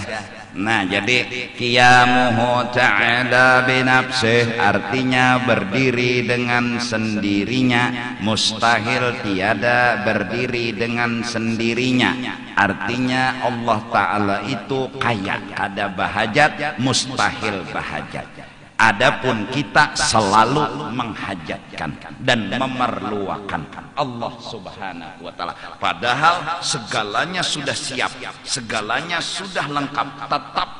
Nah jadi qiyamuhu ta'ala binafsih artinya berdiri dengan sendirinya, mustahil tiada berdiri dengan sendirinya. Artinya Allah Ta'ala itu kaya, ada bahajat, mustahil bahajat. Adapun kita selalu menghajatkan dan memerlukan Allah Subhanahu wa Ta'ala. Padahal segalanya sudah siap, segalanya sudah lengkap, tetap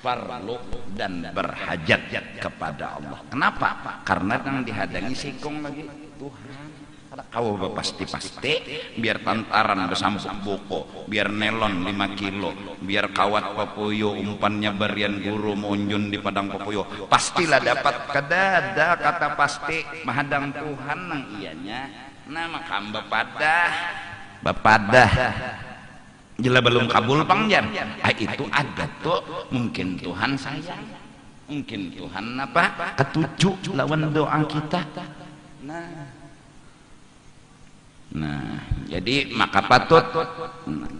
perlu dan berhajat kepada Allah. Kenapa? Karena yang dihadangi sikong lagi Tuhan. Kau pasti biar tantaran besampuk buko, biar nelon 5 kilo, biar kawat papuyo umpannya berian guru munjun di padang papuyo, pastilah dapat. Kadada kata pasti mahadang Tuhan nang ianya nama kam bapadah jela belum kabul pangjan. Itu ada tuh mungkin Tuhan sayang, mungkin Tuhan apa ketujuh lawan doa kita. Nah, jadi maka patut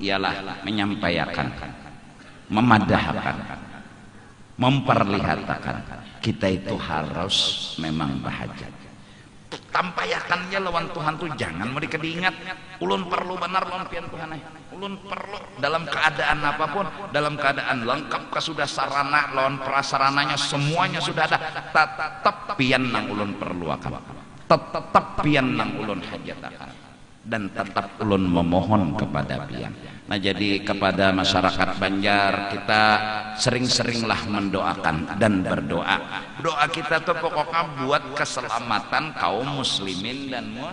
ialah menyampaikan, memadahkan, memperlihatkan kita itu harus memang bahagia. Tampayakannya lawan Tuhan tuh jangan mau diingat. Ulun perlu benar lawan pian Tuhan. Ulun perlu dalam keadaan apapun, dalam keadaan lengkap sudah sarana lawan prasarananya semuanya sudah ada. Tetap pian nang ulun perlu akan. Tetap pian nang ulun hajat akan. Dan tetap ulun memohon kepada pian. Nah jadi kepada masyarakat Banjar kita sering-seringlah mendoakan dan berdoa. Doa kita tuh pokoknya buat keselamatan kaum muslimin dan nah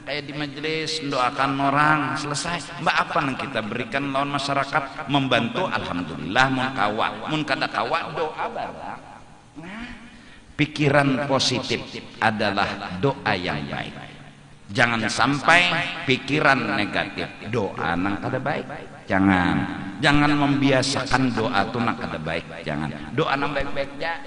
kayak di majelis mendoakan orang selesai. Mbak apa yang kita berikan lawan masyarakat membantu alhamdulillah mun kawa mun kada kawa doa barang. Nah pikiran positif adalah doa yang baik. Jangan sampai pikiran negatif, doa nang kada baik. Jangan membiasakan doa tuh nang kada baik. Jangan doa nang baik-baiknya.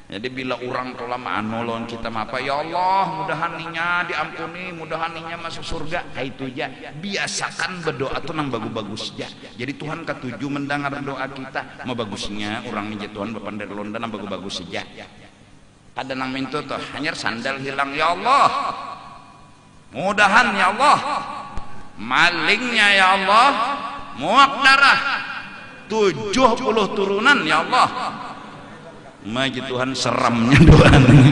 Jadi bila orang telah manolon kita apa ya Allah mudahan ninya diampuni, mudahan ninya masuk surga. Itu aja. Biasakan berdoa tuh nang bagus-bagus aja. Jadi Tuhan ketujuh mendengar doa kita. Mau bagusnya orang ninja Tuhan bepandai londa nang bagus-bagus aja. Kada nang mintu tuh hanya sandal hilang ya Allah. Mudahan ya Allah malingnya ya Allah muak darah 70 turunan ya Allah. Maji Tuhan seramnya doa ini.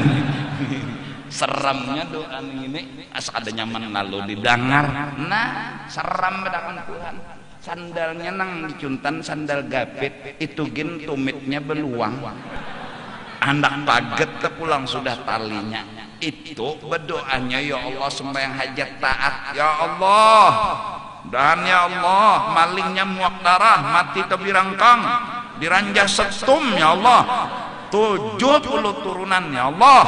Seramnya doa ini as ada nyaman lalu didengar. Nah seram bedakan Tuhan. Sandalnya nang dicuntan sandal gapit itu gin tumitnya beluang. Anak paget pulang sudah talinya. Itu berdoanya ya Allah sembahyang hajat taat ya Allah dan ya Allah malingnya muak darah mati tebirangkang diranjah setum ya Allah 70 turunan ya Allah.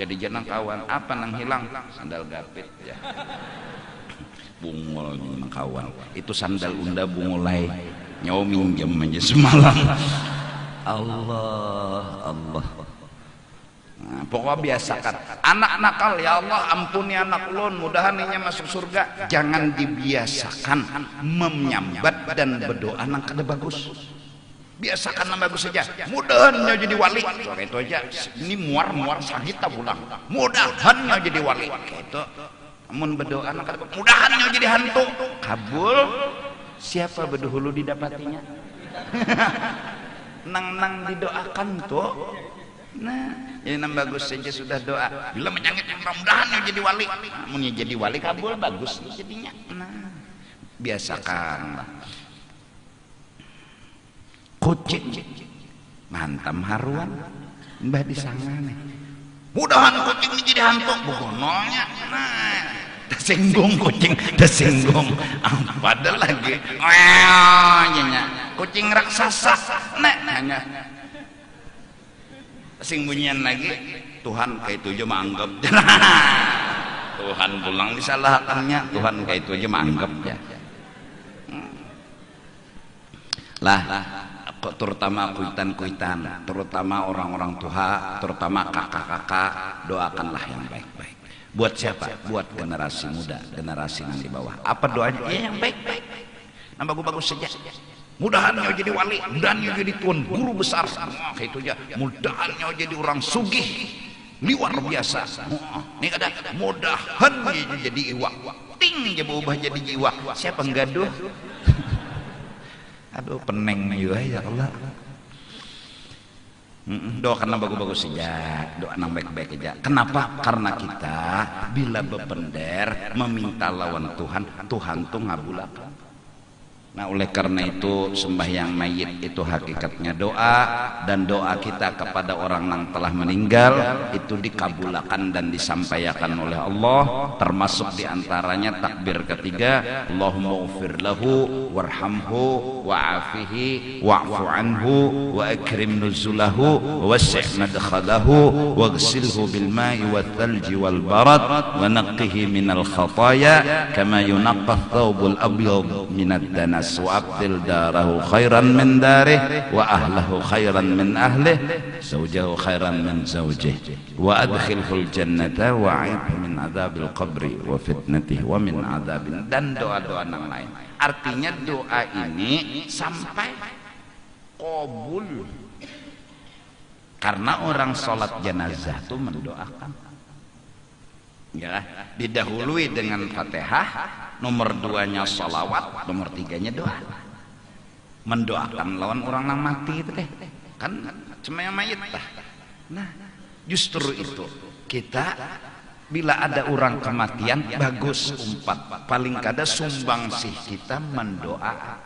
Jadi jangan kawan apa nang hilang sandal gapit ya bungol nang kawan itu sandal unda bungolai nyawa minjem aja semalam. Allah Nah, pokoknya biasakan anak nakal, ya Allah ampuni anak ulun, mudahan inya masuk surga. Jangan dibiasakan menyambat dan berdoa nang kada bagus. Biasakan nang bagus saja. Mudahannya jadi wali. Kayak itu aja. Ini muar sakit tak pulang. Mudahannya jadi wali. Kayak itu. Amun berdoa nang kada bagus. Mudahannya jadi hantu. Kabul. Siapa berdahulu didapatinya? Nang didoakan tuh. Nah, ini nang bagus saja sudah doa. Bila menyangit mudah-mudahan jadi wali. Mun jadi wali kabul bagus jadinya. Nah, biasakan. Kucing mantam haruan mbah disangane. Mudahan kucing jadi hantu bogononya. Nah, tersinggung kucing, tersinggung. Padahal lagi. Kucing raksasa. Nek hanya sing bunyian lagi Tuhan kayak itu aja menganggap Tuhan pulang disalahkannya Tuhan kayak itu aja menganggap ya lah kok terutama kuitan terutama orang-orang tua terutama kakak-kakak doakanlah yang baik-baik buat siapa? Buat generasi muda generasi yang di bawah apa doanya? Ya yang baik-baik yang bagus-bagus saja mudahannya jadi wali, mudahannya jadi tuan guru besar, kayak itu aja. Mudahannya jadi orang sugih, luar biasa. Ini ada mudahannya jadi iwak, ting dia berubah jadi jiwa. Siapa nggaduh? Aduh peneng juga ya Allah. Doakan yang bagus-bagus saja, doa yang baik-baik aja. Kenapa? Karena kita bila berpender meminta lawan Tuhan, Tuhan tuh ngabulakan. Nah oleh karena itu sembahyang mayit itu hakikatnya doa dan doa kita kepada orang yang telah meninggal itu dikabulkan dan disampaikan oleh Allah termasuk diantaranya takbir ketiga Allahumma ghfir lahu warhamhu wa'afihi wa'fu anhu wa akrim nuzulahu wasi' madkhalahu waghsilhu bil ma'i wal thalji wal barad wa naqqihi minal khataya kama yunaqqa thawbul abyad minad danas وأبدل داره خيرا من داره وأهله خيرا من أهله زوجه خيرا من زوجه وأدخله الجنة وأعيذه من عذاب القبر وفتنته ومن عذاب dan doa-doa yang lain. Artinya doa ini sampai qabul karena orang sholat jenazah itu mendoakan ya didahului dengan Fatihah, nomor 2-nya sholawat, nomor 3-nya doa. Mendoakan lawan orang yang mati itu deh. Kan cuma yang mayit lah. Nah, justru itu kita bila ada orang kematian bagus umpat. Paling kada sumbangsih kita mendoakan.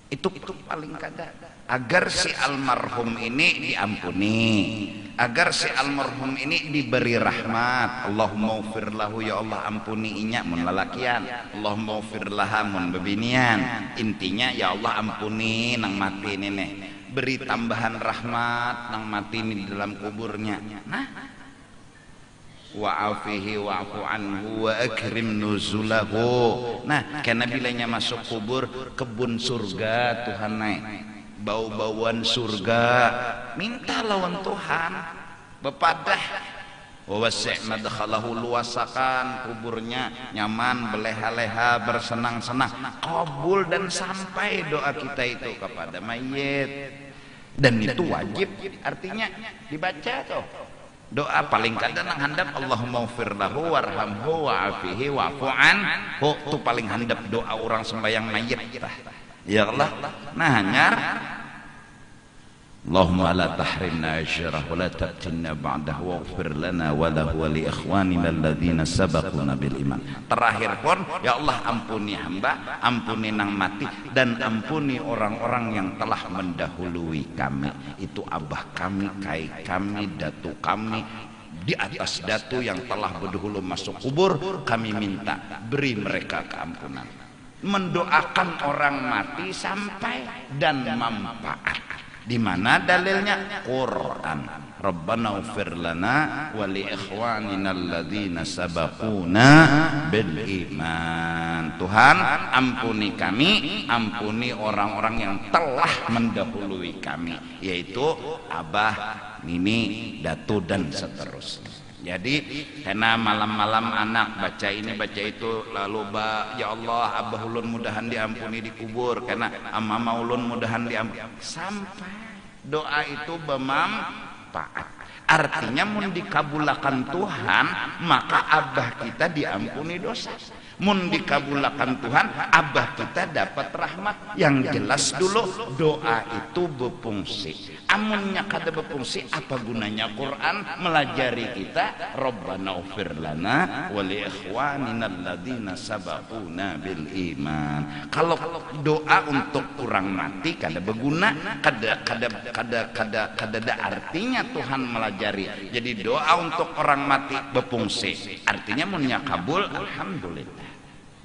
Itu paling kada agar si almarhum ini diampuni, agar si almarhum ini diberi rahmat. Allahumma ghfir lahu, ya Allah ampuni inya mun lalakian, Allahumma ghfir laha mun bebinian. Intinya ya Allah ampuni nang mati ini nih, beri tambahan rahmat nang mati ini di dalam kuburnya. Nah, wa'afihi wa'fu anhu wa akrim nuzulahu. Nah, karena bilanya masuk kubur kebun surga Tuhan naik bau-bauan surga, minta lawan Tuhan bepadah wasi' madkhalahu, luasakan kuburnya nyaman, beleha-leha, bersenang-senang, kabul dan sampai doa kita itu kepada mayit. Dan itu wajib, artinya dibaca tuh doa paling kadang nang handap Allahumma ghfir lahu warhamhu wa'afihi wa'fu anhu. Itu paling handap doa orang sembahyang mayit. Ya Allah, nah hanyar Allahumma la tahrimna ajrah wa la ta'tinna ba'dahu waghfir lana wa lahu wa li ikhwanina alladhina sabaquna bil iman. Terakhir pun ya Allah ampuni hamba, ampuni nang mati dan ampuni orang-orang yang telah mendahului kami. Itu abah kami, kai kami, datu kami di atas datu yang telah berdahulu masuk kubur, kami minta beri mereka keampunan. Mendoakan orang mati sampai dan manfaat. Di mana dalilnya? Quran. Rabbana ighfir lana wa li ikhwanina alladzina sabaquna bil iman. Tuhan, ampuni kami, ampuni orang-orang yang telah mendahului kami, yaitu abah, nini, datu dan seterusnya. Jadi karena malam-malam anak baca ini baca itu, lalu ya Allah abah ulun mudahan diampuni di kubur, karena mama ulun mudahan diampuni, sampai doa itu bermanfaat. Artinya mun dikabulakan Tuhan, maka abah kita diampuni dosa. Mun dikabulakan Tuhan, abah kita dapat rahmat. Yang jelas dulu doa itu berfungsi. Amunnya kada berfungsi, apa gunanya Quran melajari kita Rabbana ighfir lana wa li ikhwanina alladzina sabaquna bil iman. Kalau doa untuk orang mati kada berguna, kada ada artinya Tuhan melajari. Jadi doa untuk orang mati berfungsi. Artinya munnya kabul, alhamdulillah.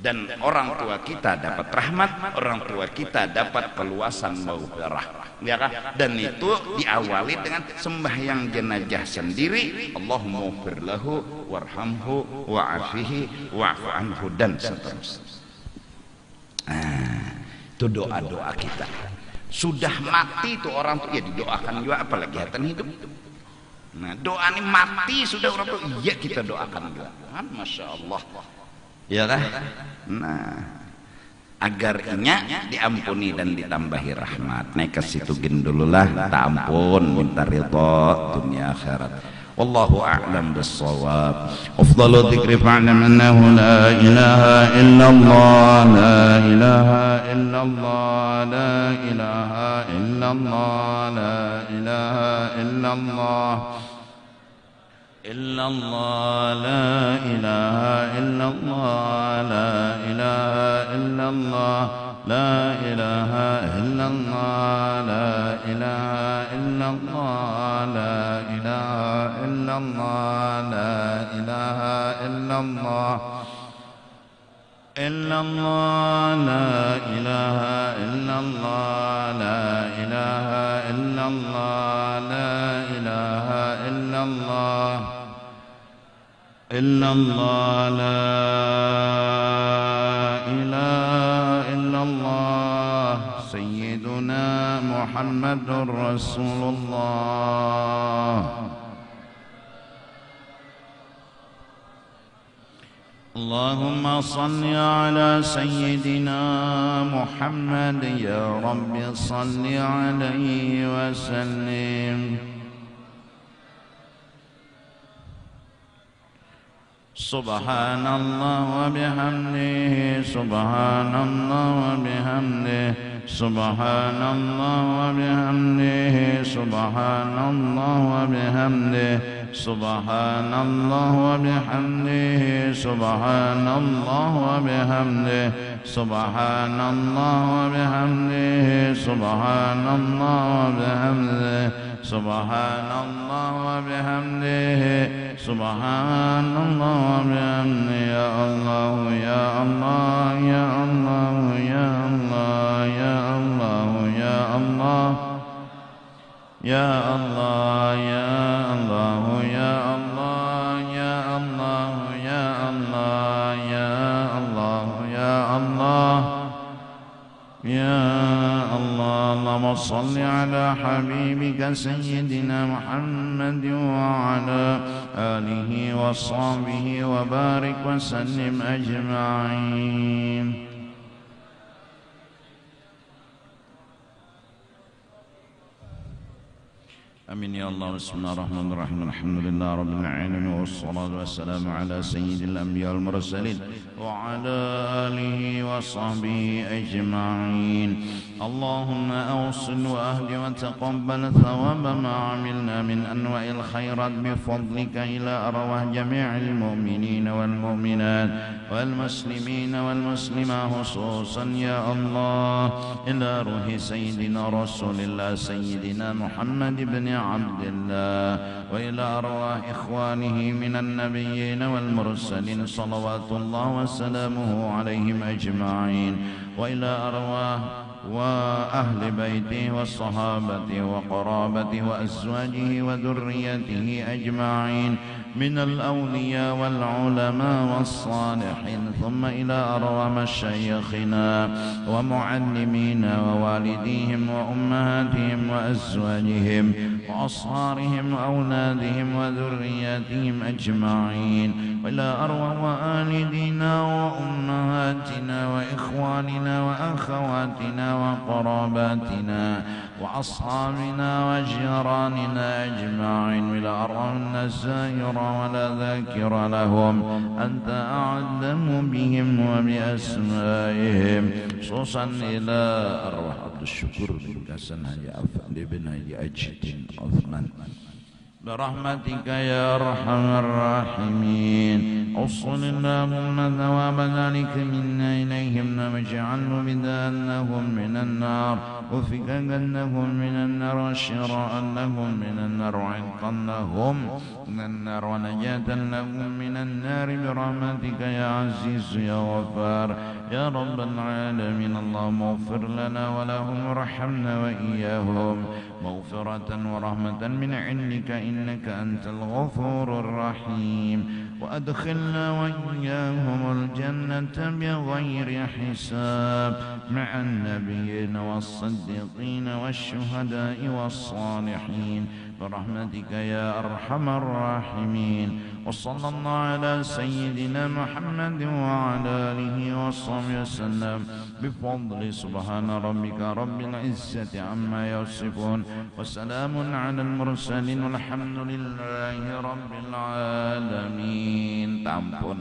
Dan orang tua kita dapat rahmat, orang tua kita dapat keluasan maghfirah, ya kan? Dan itu diawali dengan sembahyang jenazah sendiri, Allahumma ighfir lahu warhamhu wa'afihi wa'fu anhu dan seterusnya. Itu doa-doa kita. Sudah mati itu orang tuh ya didoakan juga, apalagi hatan hidup. Nah, doa ini mati sudah orang tuh, iya kita doakan juga. Masya Allah. Ya kan? Nah, agar inya diampuni dan ditambahi rahmat. Naik ke situ dululah, tak ampun, minta ridha dunia akhirat. Wallahu a'lam bis-shawab. Afdalu dzikri fa'lam annahu la ilaha illallah, la ilaha illallah, la ilaha illallah, la ilaha illallah. إلا الله لا إله إلا الله لا إله إلا الله لا إله إلا الله لا إله إلا الله لا إله إلا الله لا إله إلا الله إلا الله لا إله إلا الله لا إله إلا الله لا إله إلا الله إلا الله لا إله إلا الله سيدنا محمد رسول الله. اللهم صل على سيدنا محمد يا رب صل عليه وسلم. سبحان الله وبحمده سبحان الله وبحمده سبحان الله وبحمده سبحان الله وبحمده سبحان الله وبحمده سبحان الله وبحمده سبحان الله وبحمده سبحان الله وبحمده سبحان الله وبحمده سبحان الله وبحمده يا الله يا الله يا الله يا الله يا الله يا الله يا الله يا الله يا الله يا الله يا الله يا الله يا الله يا الله. اللهم صل على حبيبك سيدنا محمد وعلى آله وصحبه وبارك وسلم أجمعين. آمين يا الله. بسم الله الرحمن الرحيم. الحمد لله رب العالمين والصلاة والسلام على سيد الأنبياء والمرسلين وعلى آله وصحبه أجمعين. اللهم أوصل وأهد وتقبل ثواب ما عملنا من أنواع الخيرات بفضلك إلى أرواح جميع المؤمنين والمؤمنات والمسلمين والمسلمات خصوصا يا الله إلى روح سيدنا رسول الله سيدنا محمد بن عبد الله وإلى أرواح إخوانه من النبيين والمرسلين صلوات الله وسلامه عليهم أجمعين وإلى أرواح وأهل بيته والصحابة وقرابته وأزواجه وذريته أجمعين من الأولياء والعلماء والصالحين، ثم إلى أرواح مشايخنا ومعلمينا ووالديهم وأمهاتهم وأزواجهم وأصهارهم وأولادهم وذرياتهم أجمعين، وإلى أرواح والدينا وأمهاتنا وإخواننا وأخواتنا وقراباتنا وأصحابنا وجيراننا أجمعين، وإلى أرواح النسائر ولا ذاكر لهم، أنت أعلم بهم وبأسمائهم، خصوصا إلى أرواح عبد الشكور بن حسن حاجي بن حاجي أجد عثمان برحمتك يا أرحم الراحمين. أوصل اللهم ثواب ذلك منا إليهم واجعله بدأنهم من النار وفكاكنهم من النار وشراء لهم من النار وعتقا لهم من النار ونجاة لهم من النار برحمتك يا عزيز يا غفار يا رب العالمين. اللهم اغفر لنا ولهم وارحمنا وإياهم مغفرة ورحمة من عندك إنك أنت الغفور الرحيم، وأدخلنا وإياهم الجنة بغير حساب مع النبيين والصديقين والشهداء والصالحين برحمتك يا أرحم الراحمين. وصلى الله على سيدنا محمد وعلى آله وصحبه وسلم بفضل سبحان ربك رب العزة عما يصفون وسلام على المرسلين والحمد لله رب العالمين. Tampun